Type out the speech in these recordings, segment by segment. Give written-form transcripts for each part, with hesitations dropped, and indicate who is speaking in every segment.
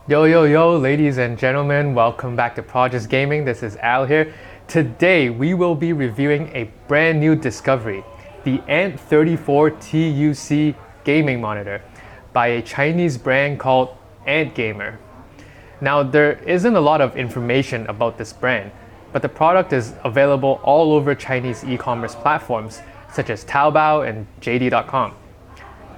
Speaker 1: Yo, yo, yo, ladies and gentlemen, welcome back to Project Gaming. This is Al here. Today, we will be reviewing a brand new discovery, the ANT34TUC gaming monitor by a Chinese brand called Ant Gamer. Now, there isn't a lot of information about this brand, but the product is available all over Chinese e-commerce platforms such as Taobao and JD.com.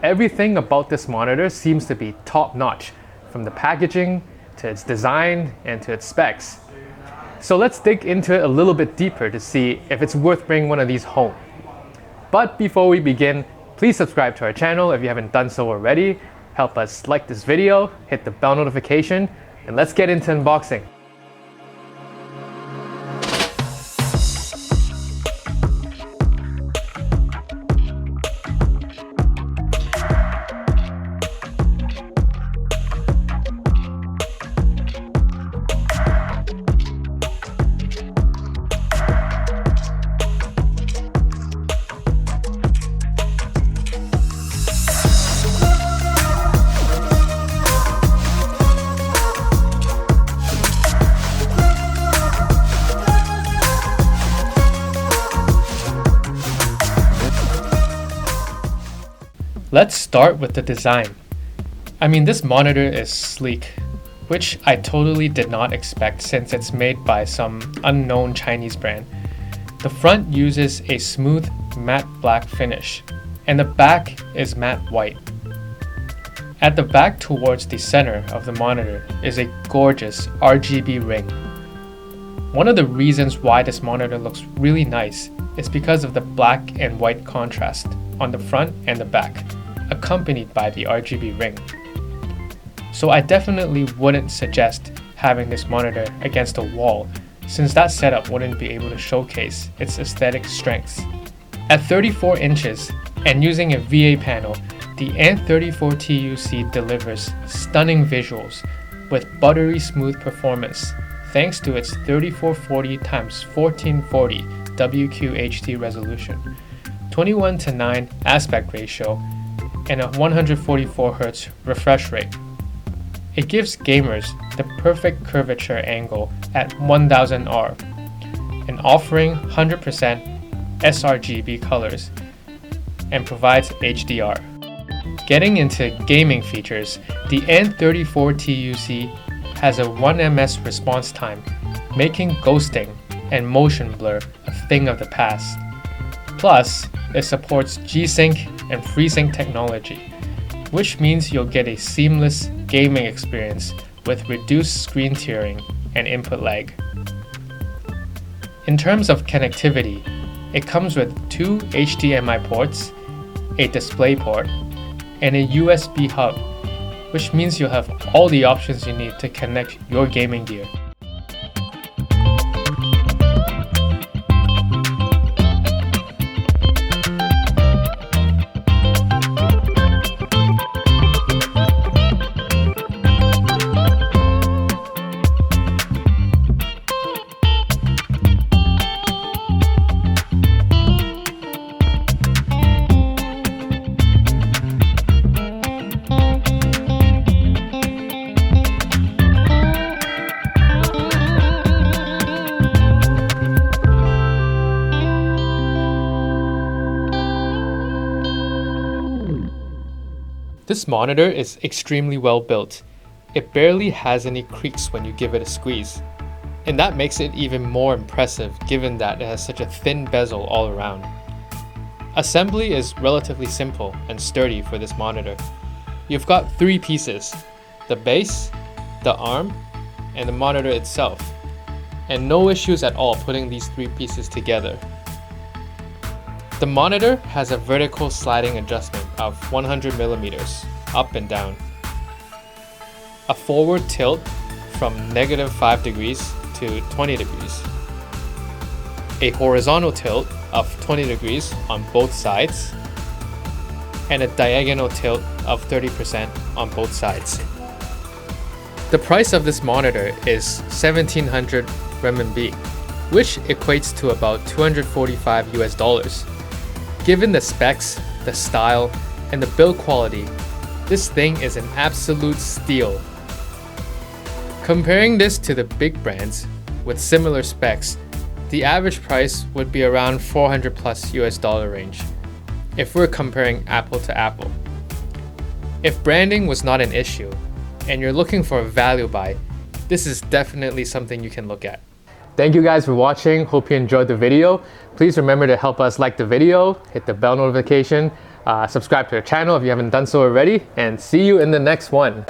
Speaker 1: Everything about this monitor seems to be top-notch, from the packaging to its design and to its specs. So let's dig into it a little bit deeper to see if it's worth bringing one of these home. But before we begin, please subscribe to our channel if you haven't done so already. Help us like this video, hit the bell notification, and let's get into unboxing. Let's start with the design. I mean, this monitor is sleek, which I totally did not expect since it's made by some unknown Chinese brand. The front uses a smooth matte black finish, and the back is matte white. At the back towards the center of the monitor is a gorgeous RGB ring. One of the reasons why this monitor looks really nice is because of the black and white contrast on the front and the back, accompanied by the RGB ring. So I definitely wouldn't suggest having this monitor against a wall, since that setup wouldn't be able to showcase its aesthetic strengths. At 34 inches and using a VA panel, the ANT34TUC delivers stunning visuals with buttery smooth performance thanks to its 3440x1440 WQHD resolution, 21:9 aspect ratio, and a 144Hz refresh rate. It gives gamers the perfect curvature angle at 1000R and offering 100% sRGB colors and provides HDR. Getting into gaming features, the ANT34TUC has a 1ms response time, making ghosting and motion blur a thing of the past. Plus, it supports G-Sync and FreeSync technology, which means you'll get a seamless gaming experience with reduced screen tearing and input lag. In terms of connectivity, it comes with 2 HDMI ports, a DisplayPort, and a USB hub, which means you'll have all the options you need to connect your gaming gear. This monitor is extremely well built. It barely has any creaks when you give it a squeeze. And that makes it even more impressive given that it has such a thin bezel all around. Assembly is relatively simple and sturdy for this monitor. You've got 3 pieces: the base, the arm, and the monitor itself. And no issues at all putting these 3 pieces together. The monitor has a vertical sliding adjustment of 100mm up and down, a forward tilt from -5 degrees to 20 degrees, a horizontal tilt of 20 degrees on both sides, and a diagonal tilt of 30% on both sides. The price of this monitor is 1700 renminbi, which equates to about $245. Given the specs, the style, and the build quality, this thing is an absolute steal. Comparing this to the big brands with similar specs, the average price would be around 400 plus US dollar range, if we're comparing Apple to Apple. If branding was not an issue, and you're looking for a value buy, this is definitely something you can look at. Thank you guys for watching. Hope you enjoyed the video. Please remember to help us like the video, hit the bell notification, subscribe to the channel if you haven't done so already, and see you in the next one.